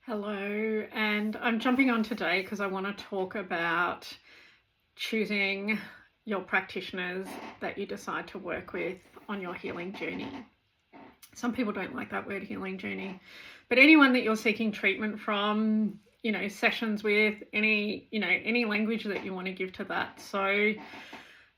Hello, and I'm jumping on today because I want to talk about choosing your practitioners that you decide to work with on your healing journey. Some people don't like that word, healing journey, but anyone that you're seeking treatment from, sessions with, any language that you want to give to that.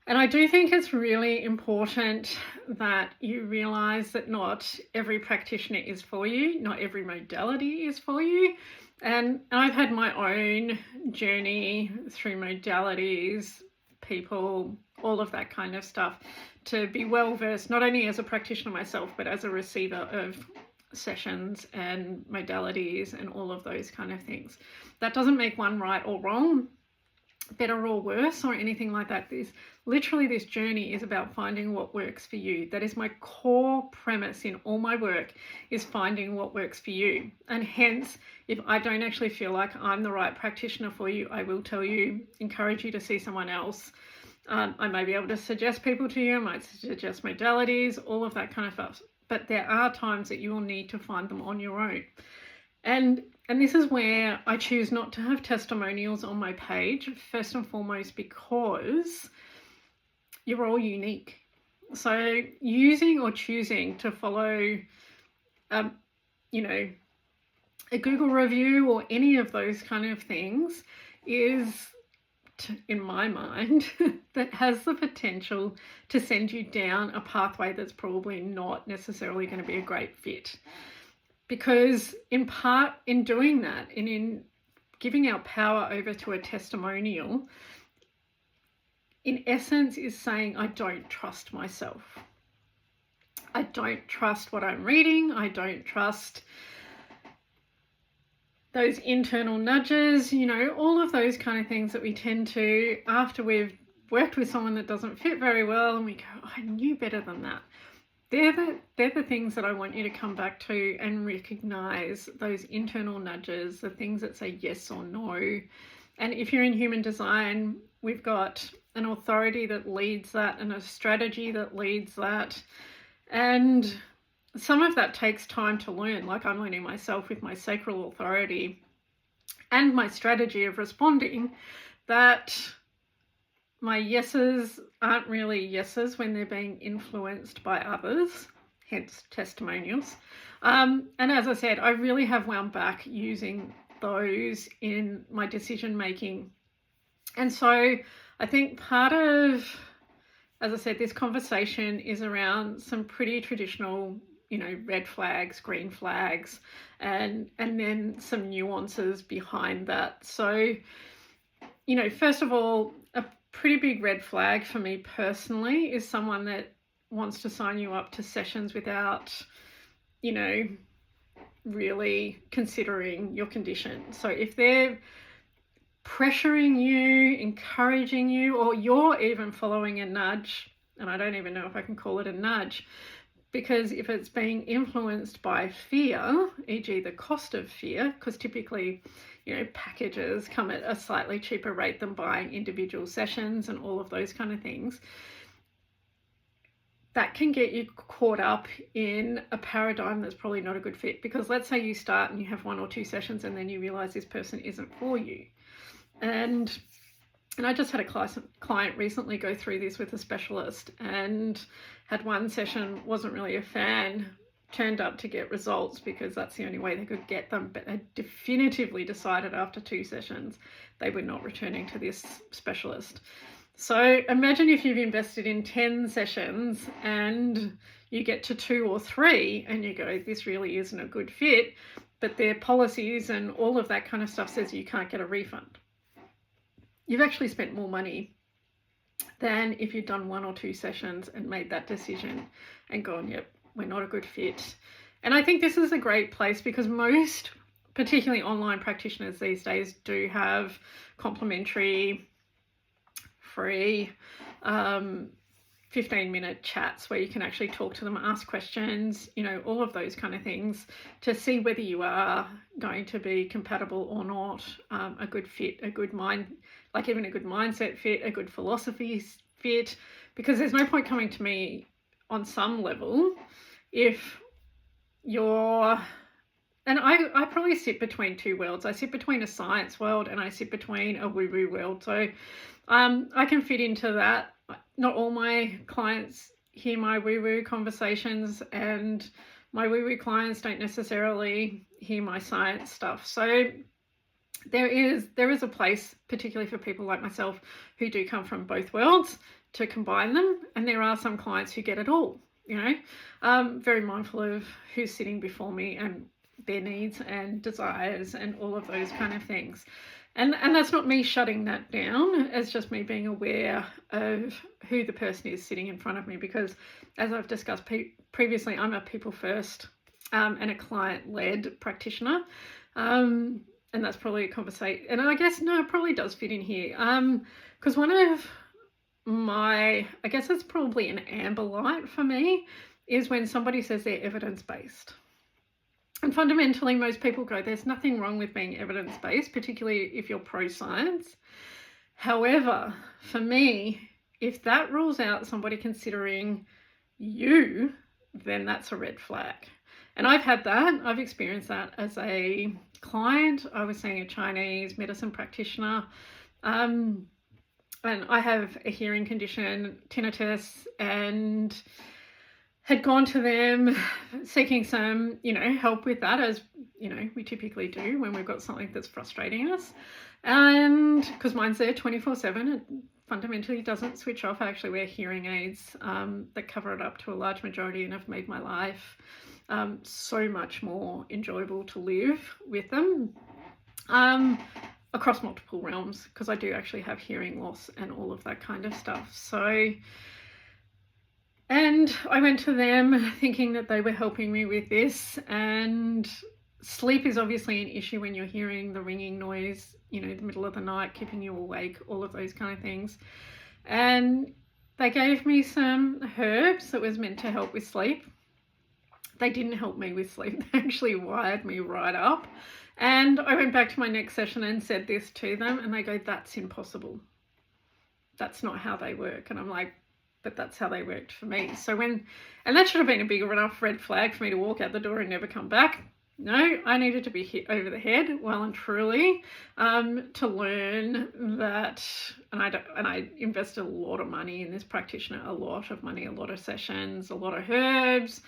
And I do think it's really important that you realize that not every practitioner is for you, not every modality is for you. And I've had my own journey through modalities, people, all of that kind of stuff, to be well versed, not only as a practitioner myself, but as a receiver of sessions and modalities and all of those kind of things. That doesn't make one right or wrong, better or worse, or anything like that. This journey is about finding what works for you. That is my core premise in all my work, is finding what works for you. And hence, if I don't actually feel like I'm the right practitioner for you, I will tell you, encourage you to see someone else. I may be able to suggest people to you, I might suggest modalities, all of that kind of stuff. But there are times that you will need to find them on your own. And this is where I choose not to have testimonials on my page, first and foremost, because you're all unique. So using or choosing to follow, a Google review or any of those kind of things is, in my mind, that has the potential to send you down a pathway that's probably not necessarily going to be a great fit. Because in part, in doing that and in giving our power over to a testimonial, in essence is saying, I don't trust myself. I don't trust what I'm reading. I don't trust those internal nudges, all of those kind of things that we tend to, after we've worked with someone that doesn't fit very well, and we go, I knew better than that. They're the things that I want you to come back to and recognize, those internal nudges, the things that say yes or no. And if you're in human design, we've got an authority that leads that and a strategy that leads that. And some of that takes time to learn, like I'm learning myself with my sacral authority and my strategy of responding, that my yeses aren't really yeses when they're being influenced by others, hence testimonials. And as I said, I really have wound back using those in my decision making. And so I think part of, as I said, this conversation is around some pretty traditional, red flags, green flags, and then some nuances behind that. So, first of all, a pretty big red flag for me personally is someone that wants to sign you up to sessions without, really considering your condition. So if they're pressuring you, encouraging you, or you're even following a nudge, and I don't even know if I can call it a nudge, because if it's being influenced by fear, e.g. the cost of fear, because typically, packages come at a slightly cheaper rate than buying individual sessions and all of those kind of things, that can get you caught up in a paradigm that's probably not a good fit. Because let's say you start and you have 1 or 2 sessions and then you realize this person isn't for you. And I just had a client recently go through this with a specialist, and had one session, wasn't really a fan, turned up to get results because that's the only way they could get them, but had definitively decided after 2 sessions they were not returning to this specialist. So imagine if you've invested in 10 sessions and you get to 2 or 3 and you go, this really isn't a good fit, but their policies and all of that kind of stuff says you can't get a refund. You've actually spent more money than if you'd done 1 or 2 sessions and made that decision and gone, yep, we're not a good fit. And I think this is a great place because most, particularly online practitioners these days, do have complimentary, free 15-minute chats where you can actually talk to them, ask questions, all of those kind of things to see whether you are going to be compatible or not, a good fit, a good mind, like even a good mindset fit, a good philosophy fit, because there's no point coming to me on some level if you're and I probably sit between two worlds. I sit between a science world and I sit between a woo-woo world. So I can fit into that. Not all my clients hear my woo-woo conversations, and my woo-woo clients don't necessarily hear my science stuff. So there is a place, particularly for people like myself who do come from both worlds, to combine them. And there are some clients who get it all, very mindful of who's sitting before me and their needs and desires and all of those kind of things. And that's not me shutting that down. It's just me being aware of who the person is sitting in front of me, because as I've discussed previously, I'm a people first and a client-led practitioner. And that's probably a conversation. And I guess, no, it probably does fit in here. Because one of I guess it's probably an amber light for me, is when somebody says they're evidence-based. And fundamentally, most people go, there's nothing wrong with being evidence-based, particularly if you're pro-science. However, for me, if that rules out somebody considering you, then that's a red flag. And I've had that. I've experienced that as a client. I was seeing a Chinese medicine practitioner, and I have a hearing condition, tinnitus, and had gone to them seeking some, help with that, as, we typically do when we've got something that's frustrating us. And because mine's there 24/7, it fundamentally doesn't switch off. I actually wear hearing aids that cover it up to a large majority, and have made my life so much more enjoyable to live with them across multiple realms, because I do actually have hearing loss and all of that kind of stuff. So, and I went to them thinking that they were helping me with this, and sleep is obviously an issue when you're hearing the ringing noise, the middle of the night, keeping you awake, all of those kind of things. And they gave me some herbs that was meant to help with sleep. They didn't help me with sleep. They actually wired me right up. And I went back to my next session and said this to them, and they go, that's impossible. That's not how they work. And I'm like, but that's how they worked for me. So and that should have been a big enough red flag for me to walk out the door and never come back. No, I needed to be hit over the head well and truly to learn that. And I invested a lot of money in this practitioner, a lot of money, a lot of sessions, a lot of herbs,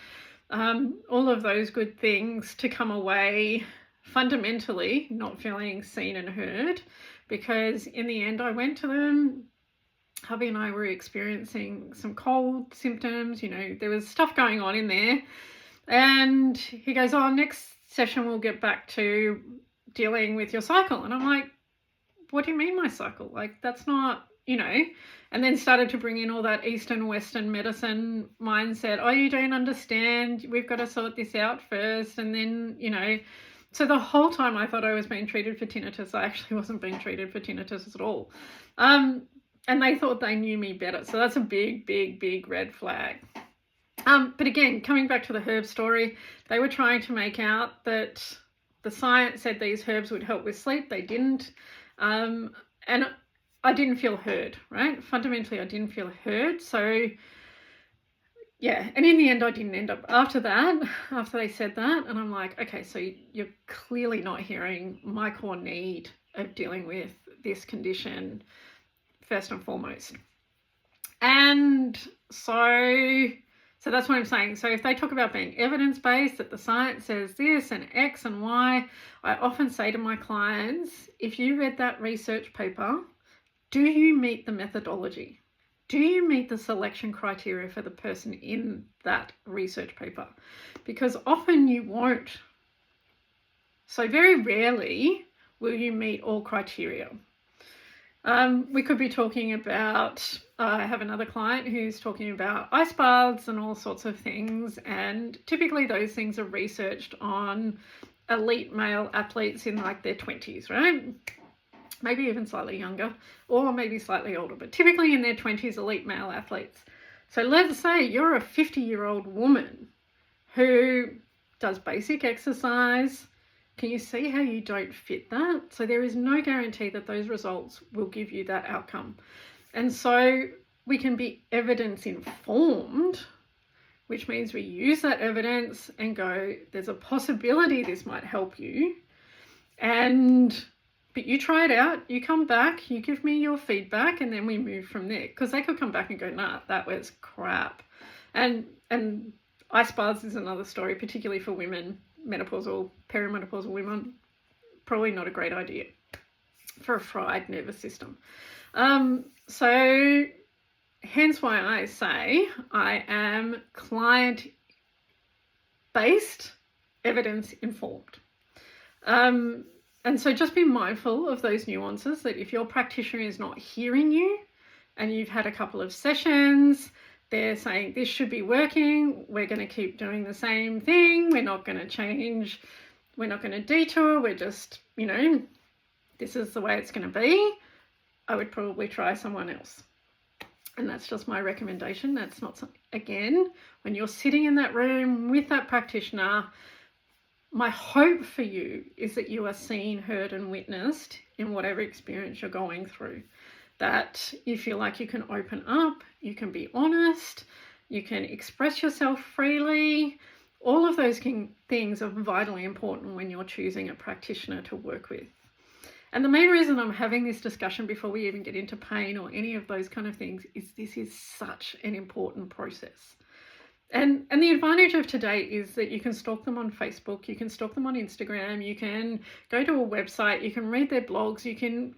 all of those good things, to come away fundamentally not feeling seen and heard. Because in the end, I went to them. Hubby and I were experiencing some cold symptoms, there was stuff going on in there. And he goes, next session we'll get back to dealing with your cycle. And I'm like, what do you mean my cycle? Like, that's not, and then started to bring in all that Eastern Western medicine mindset. Oh, you don't understand. We've got to sort this out first. And then, so the whole time I thought I was being treated for tinnitus. I actually wasn't being treated for tinnitus at all. And they thought they knew me better. So that's a big, big, big red flag. But again, coming back to the herb story, they were trying to make out that the science said these herbs would help with sleep. They didn't. And I didn't feel heard, right? Fundamentally, I didn't feel heard. So, yeah. And in the end, I didn't end up after they said that. And I'm like, okay, so you're clearly not hearing my core need of dealing with this condition first and foremost. And so that's what I'm saying. So if they talk about being evidence-based, that the science says this and X and Y, I often say to my clients, if you read that research paper, do you meet the methodology? Do you meet the selection criteria for the person in that research paper? Because often you won't. So very rarely will you meet all criteria. We could be talking about, I have another client who's talking about ice baths and all sorts of things, and typically those things are researched on elite male athletes in like their 20s, right? Maybe even slightly younger, or maybe slightly older, but typically in their 20s, elite male athletes. So let's say you're a 50-year-old woman who does basic exercise. Can you see how you don't fit that? So there is no guarantee that those results will give you that outcome. And so we can be evidence informed which means we use that evidence and go, there's a possibility this might help you. But you try it out, you come back, you give me your feedback, and then we move from there. Because they could come back and go, nah, that was crap. And ice baths is another story, particularly for women, menopausal, perimenopausal women. Probably not a great idea for a fried nervous system. So hence why I say I am client-based, evidence-informed. And so just be mindful of those nuances, that if your practitioner is not hearing you and you've had a couple of sessions, they're saying this should be working, we're going to keep doing the same thing, we're not going to change, we're not going to detour, we're just, this is the way it's going to be, I would probably try someone else. And that's just my recommendation. That's not, again, when you're sitting in that room with that practitioner, my hope for you is that you are seen, heard, and witnessed in whatever experience you're going through. That you feel like you can open up, you can be honest, you can express yourself freely. All of those things are vitally important when you're choosing a practitioner to work with. And the main reason I'm having this discussion before we even get into pain or any of those kind of things is this is such an important process. And the advantage of today is that you can stalk them on Facebook, you can stalk them on Instagram, you can go to a website, you can read their blogs, you can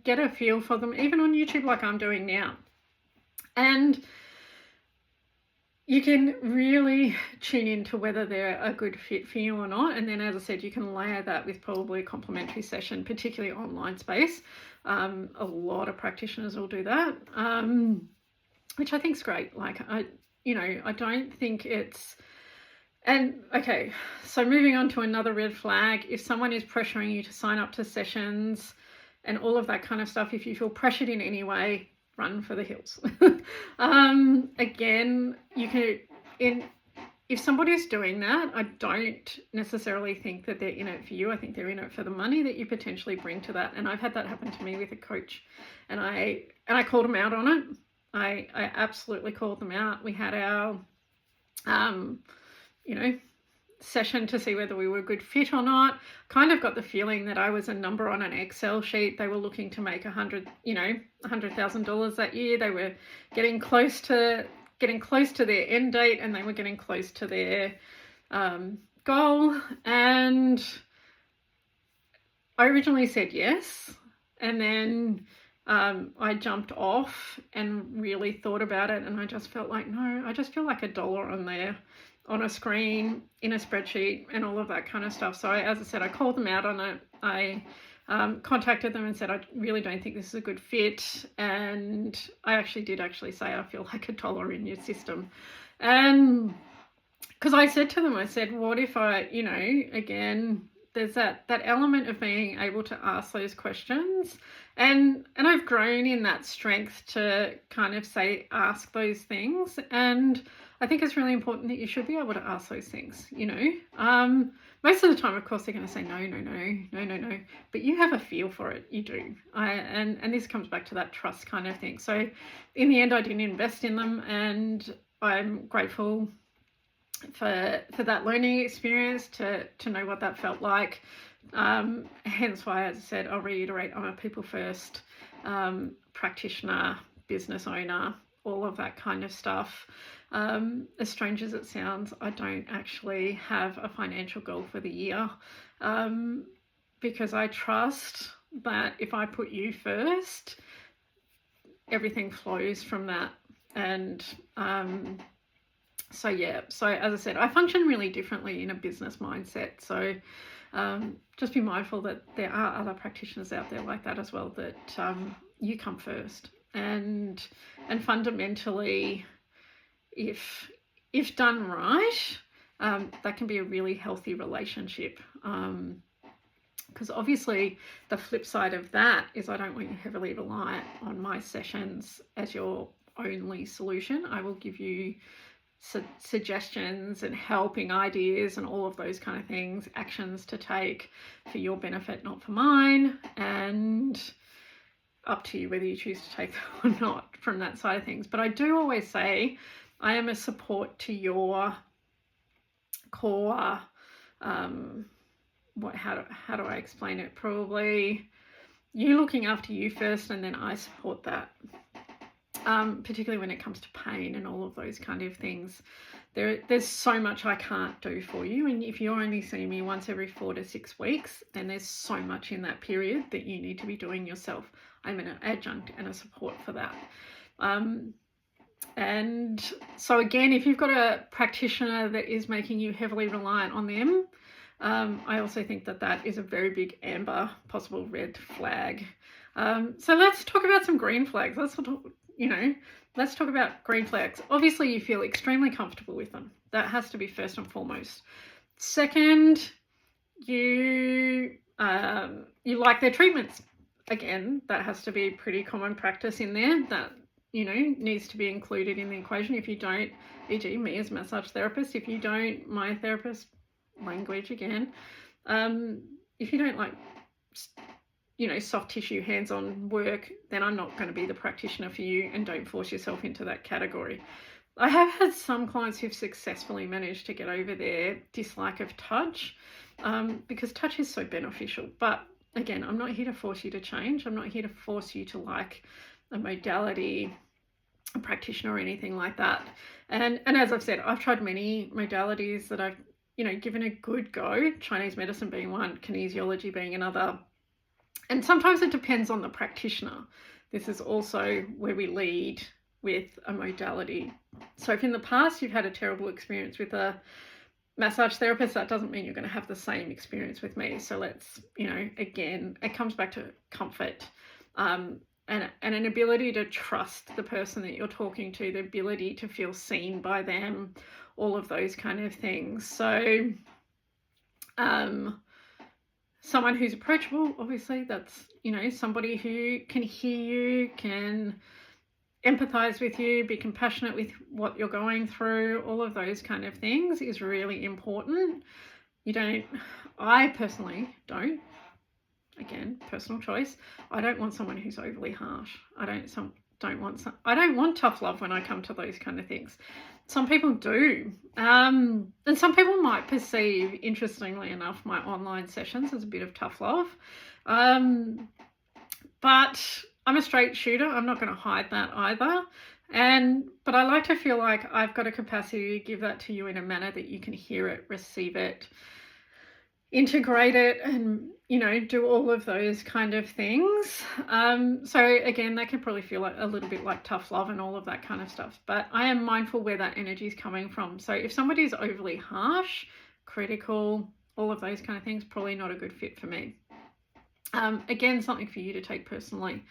get a feel for them, even on YouTube like I'm doing now. And you can really tune into whether they're a good fit for you or not. And then, as I said, you can layer that with probably a complimentary session, particularly online space. A lot of practitioners will do that, which I think is great. Like, I don't think it's, and okay, so moving on to another red flag, if someone is pressuring you to sign up to sessions and all of that kind of stuff, if you feel pressured in any way, run for the hills. Again, if somebody's doing that, I don't necessarily think that they're in it for you. I think they're in it for the money that you potentially bring to that. And I've had that happen to me with a coach, and I called them out on it. I absolutely called them out. We had our, session to see whether we were a good fit or not. Kind of got the feeling that I was a number on an Excel sheet. They were looking to make $100,000 that year. They were getting close to their end date, and they were getting close to their goal. And I originally said yes, and then I jumped off and really thought about it, and I just felt like, no, I just feel like $1 on there, on a screen, in a spreadsheet, and all of that kind of stuff. So as I said, I called them out on it. I contacted them and said, I really don't think this is a good fit. And I did say, I feel like $1 in your system. And because I said to them, what if again, there's that element of being able to ask those questions. And I've grown in that strength to kind of ask those things. And I think it's really important that you should be able to ask those things, Most of the time, of course, they're going to say no. But you have a feel for it. You do. And this comes back to that trust kind of thing. So in the end, I didn't invest in them. And I'm grateful for that learning experience to know what that felt like. Hence why, as I said, I'll reiterate, I'm a people first practitioner, business owner, all of that kind of stuff. As strange as it sounds, I don't actually have a financial goal for the year, because I trust that if I put you first, everything flows from that. And so as I said, I function really differently in a business mindset. So just be mindful that there are other practitioners out there like that as well, that you come first. And fundamentally, if done right, that can be a really healthy relationship. Because obviously the flip side of that is I don't want you heavily reliant on my sessions as your only solution. I will give you suggestions and helping ideas and all of those kind of things, actions to take for your benefit, not for mine, and up to you whether you choose to take them or not from that side of things. But I do always say I am a support to your core, how do I explain it? Probably you looking after you first, and then I support that. Particularly when it comes to pain and all of those kind of things. There's so much I can't do for you, and if you're only seeing me once every 4 to 6 weeks, then there's so much in that period that you need to be doing yourself. I'm an adjunct and a support for that. And so again, if you've got a practitioner that is making you heavily reliant on them, I also think that that is a very big amber, possible red flag. So let's talk about some green flags. Let's talk about green flags. Obviously, you feel extremely comfortable with them. That has to be first and foremost. Second, you like their treatments. Again, that has to be pretty common practice in there. That needs to be included in the equation. If you don't, e.g. me as a massage therapist, if you don't, my therapist, language again, if you don't like soft tissue hands-on work, then I'm not going to be the practitioner for you, and don't force yourself into that category. I have had some clients who've successfully managed to get over their dislike of touch, because touch is so beneficial. But again, I'm not here to force you to change. I'm not here to force you to like a modality, a practitioner, or anything like that. And as I've said, I've tried many modalities that I've given a good go, Chinese medicine being one, kinesiology being another. And sometimes it depends on the practitioner. This is also where we lead with a modality. So if in the past you've had a terrible experience with a massage therapist, that doesn't mean you're going to have the same experience with me. So let's, again, it comes back to comfort, and an ability to trust the person that you're talking to, the ability to feel seen by them, all of those kind of things. So someone who's approachable, obviously, that's, somebody who can hear you, can empathize with you, be compassionate with what you're going through, all of those kind of things is really important. I personally don't, again, personal choice, I don't want someone who's overly harsh. I don't want tough love when I come to those kind of things. Some people do, and some people might perceive, interestingly enough, my online sessions as a bit of tough love, but I'm a straight shooter. I'm not going to hide that either. But I like to feel like I've got a capacity to give that to you in a manner that you can hear it, receive it, integrate it, and do all of those kind of things. So again, that can probably feel like a little bit like tough love and all of that kind of stuff, but I am mindful where that energy is coming from. So if somebody is overly harsh, critical, all of those kind of things, probably not a good fit for me. Again, something for you to take personally.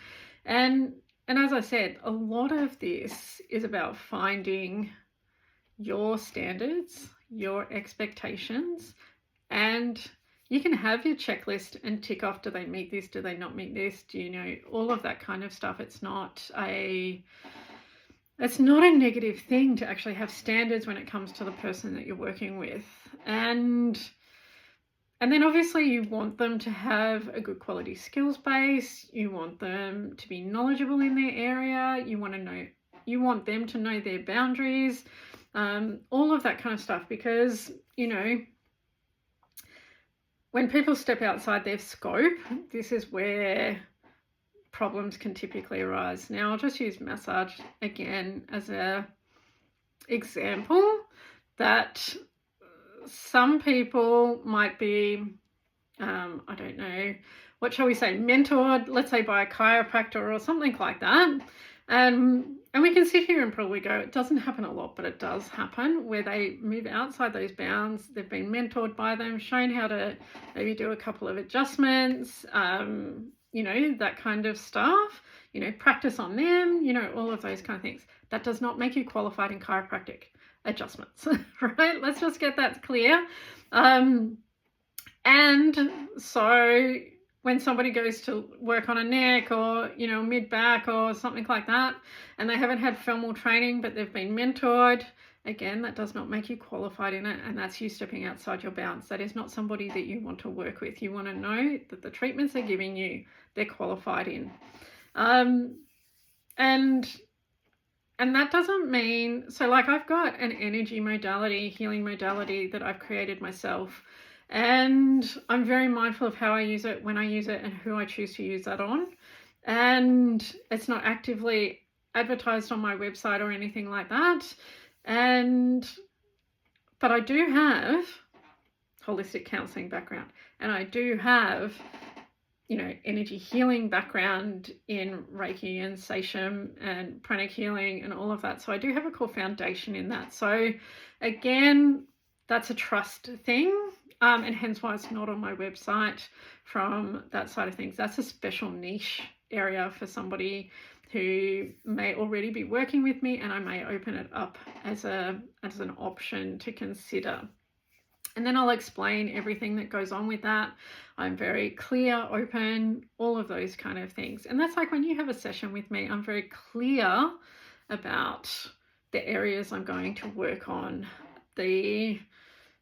And as I said, a lot of this is about finding your standards, your expectations, and you can have your checklist and tick off, do they meet this, do they not meet this, all of that kind of stuff. It's not a negative thing to actually have standards when it comes to the person that you're working with. And then obviously you want them to have a good quality skills base. You want them to be knowledgeable in their area. You want them to know their boundaries, all of that kind of stuff, because, when people step outside their scope, this is where problems can typically arise. Now, I'll just use massage again as an example, that some people might be, I don't know, what shall we say, mentored, let's say by a chiropractor or something like that. And we can sit here and probably go, it doesn't happen a lot, but it does happen, where they move outside those bounds. They've been mentored by them, shown how to maybe do a couple of adjustments, that kind of stuff, practice on them, all of those kind of things. That does not make you qualified in chiropractic adjustments, right? Let's just get that clear. And so when somebody goes to work on a neck or, mid-back or something like that, and they haven't had formal training, but they've been mentored, again, that does not make you qualified in it, and that's you stepping outside your bounds. That is not somebody that you want to work with. You want to know that the treatments they're giving you, they're qualified in. And And that doesn't mean, so like I've got an energy modality, healing modality that I've created myself. And I'm very mindful of how I use it, when I use it, and who I choose to use that on. And it's not actively advertised on my website or anything like that. But I do have holistic counseling background, and I do have, energy healing background in Reiki and Seisham and pranic healing and all of that. So I do have a core foundation in that. So again, that's a trust thing, and hence why it's not on my website from that side of things. That's a special niche area for somebody who may already be working with me, and I may open it up as an option to consider. And then I'll explain everything that goes on with that. I'm very clear, open, all of those kind of things. And that's like when you have a session with me, I'm very clear about the areas I'm going to work on, if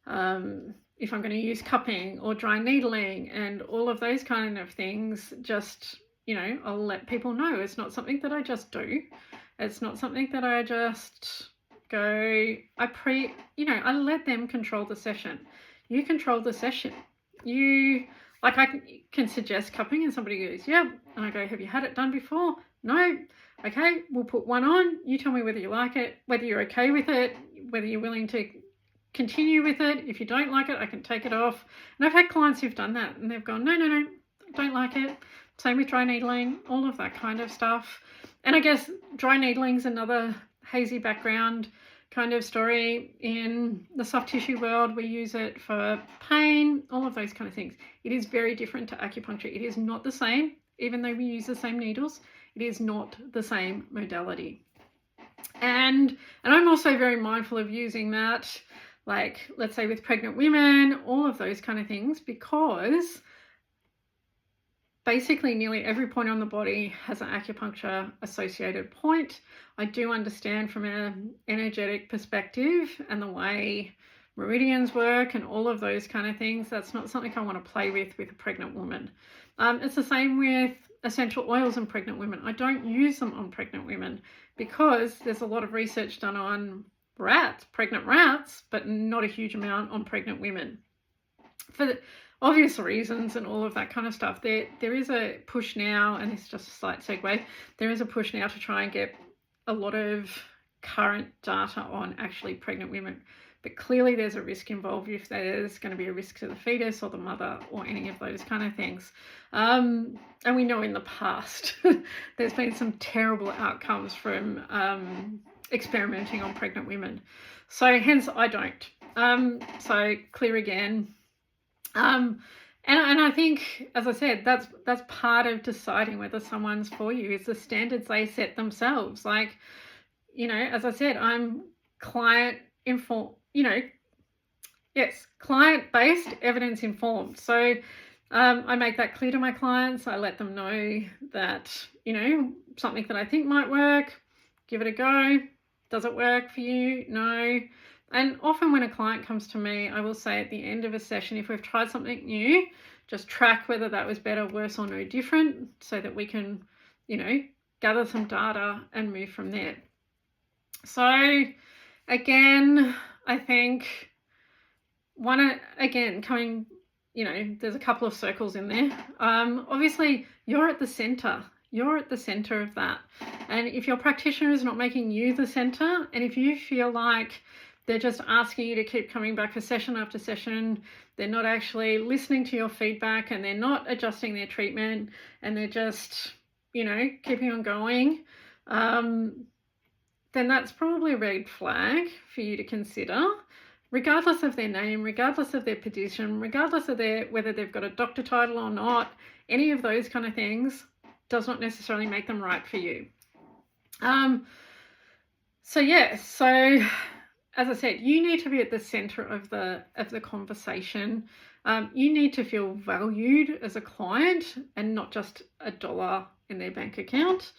I'm going to use cupping or dry needling and all of those kind of things. Just, I'll let people know it's not something that I just do. It's not something that I just go, I let them control the session. You control the session. I can suggest cupping and somebody goes, yeah. And I go, have you had it done before? No. Okay, we'll put one on. You tell me whether you like it, whether you're okay with it, whether you're willing to continue with it. If you don't like it, I can take it off. And I've had clients who've done that and they've gone, no, don't like it. Same with dry needling, all of that kind of stuff. And I guess dry needling's another hazy background kind of story. In the soft tissue world, we use it for pain, all of those kind of things. It is very different to acupuncture. It is not the same, even though we use the same needles. It is not the same modality. And I'm also very mindful of using that, like, let's say with pregnant women, all of those kind of things, because basically nearly every point on the body has an acupuncture associated point. I do understand from an energetic perspective and the way meridians work and all of those kind of things. That's not something I want to play with a pregnant woman. It's the same with essential oils in pregnant women. I don't use them on pregnant women because there's a lot of research done on pregnant rats, but not a huge amount on pregnant women. For the obvious reasons and all of that kind of stuff. There is a push now, and it's just a slight segue, there is a push now to try and get a lot of current data on actually pregnant women. But clearly there's a risk involved if there's going to be a risk to the fetus or the mother or any of those kind of things. And we know in the past there's been some terrible outcomes from experimenting on pregnant women. So hence I don't. So clear again. And I think, as I said, that's part of deciding whether someone's for you, is the standards they set themselves. Like, as I said, I'm client-informed, client-based, evidence-informed. So I make that clear to my clients. I let them know that, something that I think might work, give it a go. Does it work for you? No. And often when a client comes to me, I will say at the end of a session, if we've tried something new, just track whether that was better, worse, or no different, so that we can, gather some data and move from there. So again, I think there's a couple of circles in there. Obviously, you're at the center. You're at the center of that. And if your practitioner is not making you the center, and if you feel like they're just asking you to keep coming back for session after session, they're not actually listening to your feedback, and they're not adjusting their treatment, and they're just, keeping on going, then that's probably a red flag for you to consider, regardless of their name, regardless of their position, regardless of whether they've got a doctor title or not. Any of those kind of things does not necessarily make them right for you. So as I said, you need to be at the center of the conversation. You need to feel valued as a client and not just a dollar in their bank account.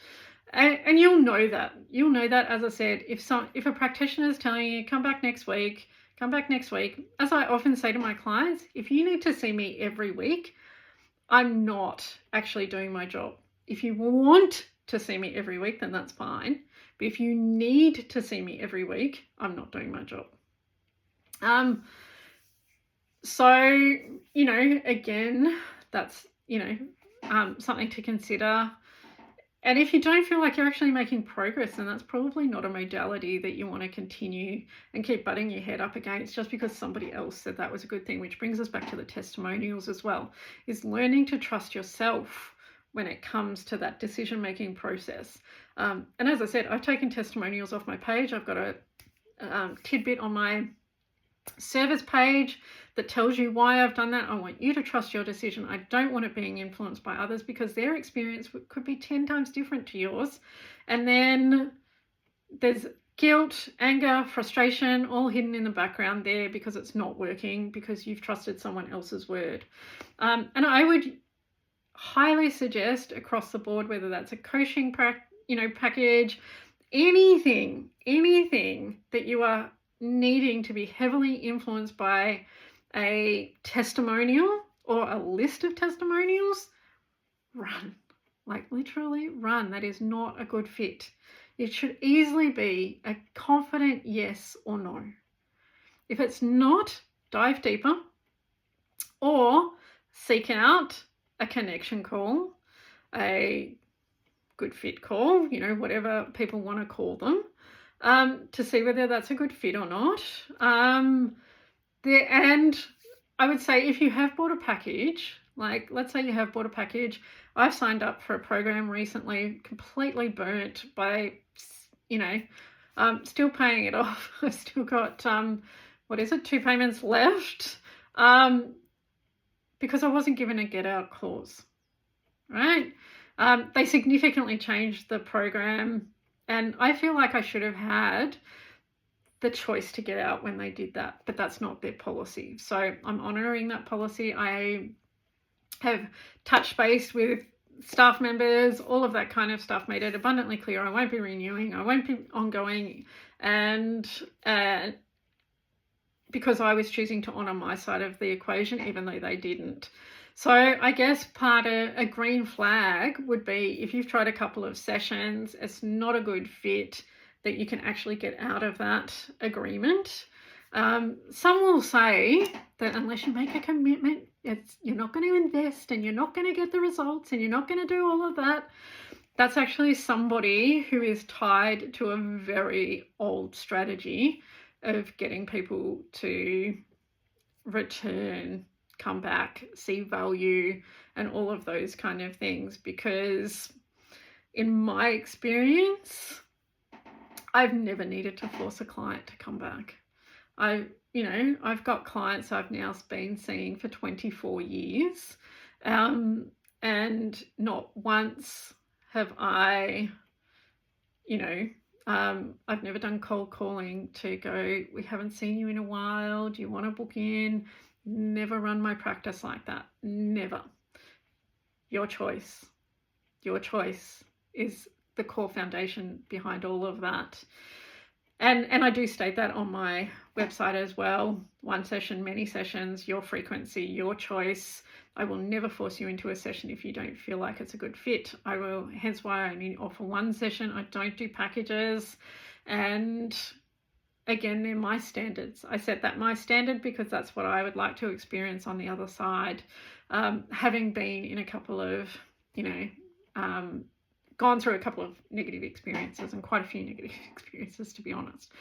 And you'll know that. You'll know that, as I said, if a practitioner is telling you, come back next week, as I often say to my clients, if you need to see me every week, I'm not actually doing my job. If you want to see me every week, then that's fine. But if you need to see me every week, I'm not doing my job. So, again, that's, something to consider. And if you don't feel like you're actually making progress, then that's probably not a modality that you want to continue and keep butting your head up against just because somebody else said that was a good thing, which brings us back to the testimonials as well, is learning to trust yourself when it comes to that decision-making process. And as I said, I've taken testimonials off my page. I've got a tidbit on my service page that tells you why I've done that. I want you to trust your decision. I don't want it being influenced by others because their experience could be 10 times different to yours. And then there's guilt, anger, frustration, all hidden in the background there because it's not working, because you've trusted someone else's word. And I would highly suggest across the board, whether that's a coaching package, anything that you are needing to be heavily influenced by a testimonial or a list of testimonials, run. Like literally run. That is not a good fit. It should easily be a confident yes or no. If it's not, dive deeper or seek out a connection call, a good fit call, whatever people want to call them, to see whether that's a good fit or not. And I would say if you have bought a package, like let's say you have bought a package, I've signed up for a program recently, completely burnt by, still paying it off. I've still got, 2 payments left, because I wasn't given a get out clause, right? They significantly changed the program, and I feel like I should have had the choice to get out when they did that, but that's not their policy. So I'm honouring that policy. I have touched base with staff members, all of that kind of stuff, made it abundantly clear I won't be renewing, I won't be ongoing, and because I was choosing to honour my side of the equation, even though they didn't. So I guess part of a green flag would be if you've tried a couple of sessions, it's not a good fit, that you can actually get out of that agreement. Some will say that unless you make a commitment, you're not going to invest and you're not going to get the results and you're not going to do all of that. That's actually somebody who is tied to a very old strategy of getting people to return, come back, see value, and all of those kind of things. Because in my experience, I've never needed to force a client to come back. I've got clients I've now been seeing for 24 years, and not once have I, I've never done cold calling to go, we haven't seen you in a while, do you want to book in? Never run my practice like that. Never. Your choice. Your choice is the core foundation behind all of that. And I do state that on my website as well. 1 session, many sessions, your frequency, your choice. I will never force you into a session if you don't feel like it's a good fit. Hence why I only offer 1 session. I don't do packages. And again, they're my standards. I set that my standard because that's what I would like to experience on the other side. Having been in a couple of, gone through a couple of negative experiences, and quite a few negative experiences, to be honest,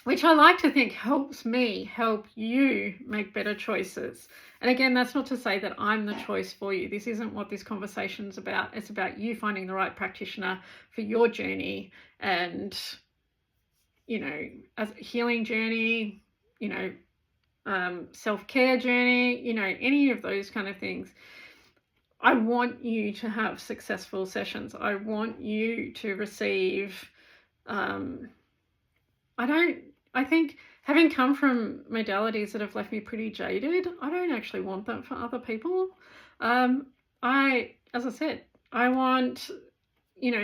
which I like to think helps me help you make better choices. And again, that's not to say that I'm the choice for you. This isn't what this conversation's about. It's about you finding the right practitioner for your journey, and as a healing journey, self-care journey, any of those kind of things. I want you to have successful sessions. I want you to receive, I think having come from modalities that have left me pretty jaded, I don't actually want that for other people. As I said, I want,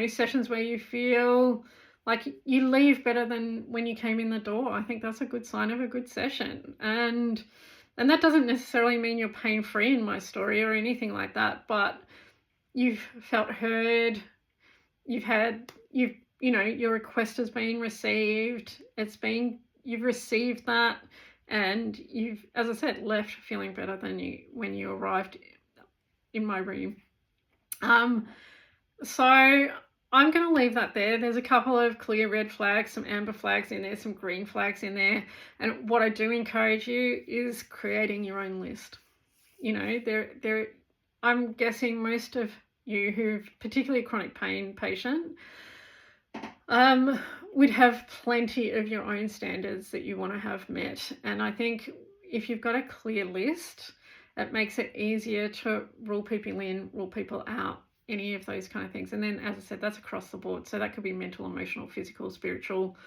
sessions where you feel like you leave better than when you came in the door. I think that's a good sign of a good session. And that doesn't necessarily mean you're pain-free in my story or anything like that, but you've felt heard, you've had, your request has been received. You've received that, and you've, as I said, left feeling better than when you arrived in my room. So I'm going to leave that there. There's a couple of clear red flags, some amber flags in there, some green flags in there. And what I do encourage you is creating your own list. I'm guessing most of you who've, particularly a chronic pain patient, would have plenty of your own standards that you want to have met. And I think if you've got a clear list, it makes it easier to rule people in, rule people out, any of those kind of things. And then, as I said, that's across the board. So that could be mental, emotional, physical, spiritual,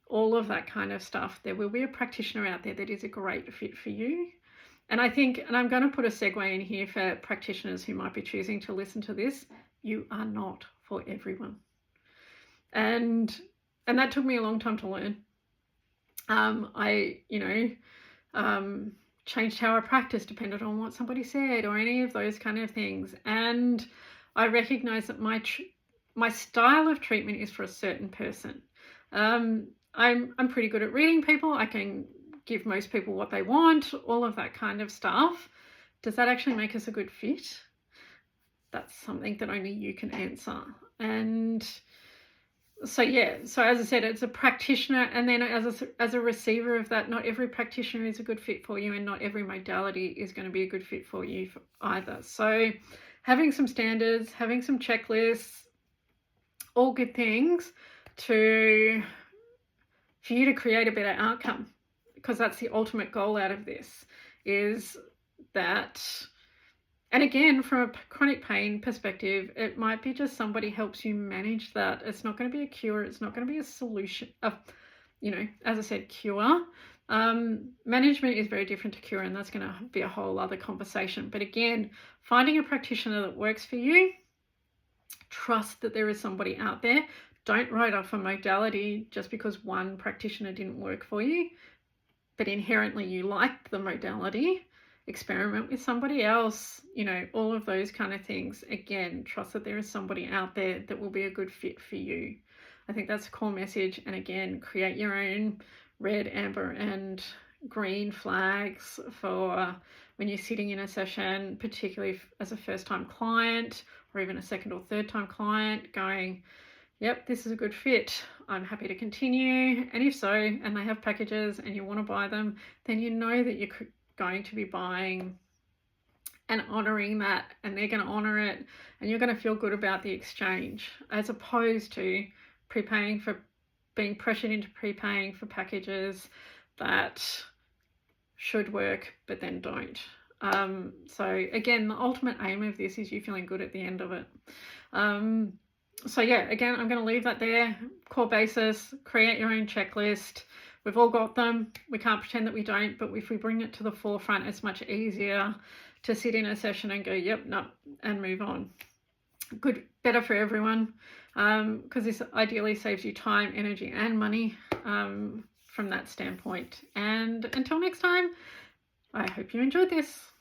all of that kind of stuff. There will be a practitioner out there that is a great fit for you. And I think, and I'm going to put a segue in here for practitioners who might be choosing to listen to this, you are not for everyone. And that took me a long time to learn. I changed how I practiced depended on what somebody said or any of those kind of things. And I recognize that my style of treatment is for a certain person. I'm pretty good at reading people. I can give most people what they want, all of that kind of stuff. Does that actually make us a good fit? That's something that only you can answer. And so as I said, it's a practitioner, and then as a receiver of that, not every practitioner is a good fit for you, and not every modality is going to be a good fit for you either. So having some standards, having some checklists, all good things for you to create a better outcome, because that's the ultimate goal out of this, is that. And again, from a chronic pain perspective, it might be just somebody helps you manage that. It's not going to be a cure. It's not going to be a solution. As I said, cure. Management is very different to cure, and that's going to be a whole other conversation. But again, finding a practitioner that works for you, trust that there is somebody out there. Don't write off a modality just because one practitioner didn't work for you, but inherently you liked the modality. Experiment with somebody else, all of those kind of things. Again, trust that there is somebody out there that will be a good fit for you. I think that's a core message. And again, create your own red, amber, and green flags for when you're sitting in a session, particularly as a first-time client or even a second or third-time client, going, yep, this is a good fit. I'm happy to continue. And if so, and they have packages and you want to buy them, then you know that you're going to be buying and honoring that, and they're going to honor it, and you're going to feel good about the exchange, as opposed to being pressured into prepaying for packages that should work but then don't. So again, the ultimate aim of this is you feeling good at the end of it. Again, I'm going to leave that there. Core basis, create your own checklist. We've all got them. We can't pretend that we don't, but if we bring it to the forefront, it's much easier to sit in a session and go, yep, no, and move on. Good, better for everyone, because this ideally saves you time, energy, and money from that standpoint. And until next time, I hope you enjoyed this.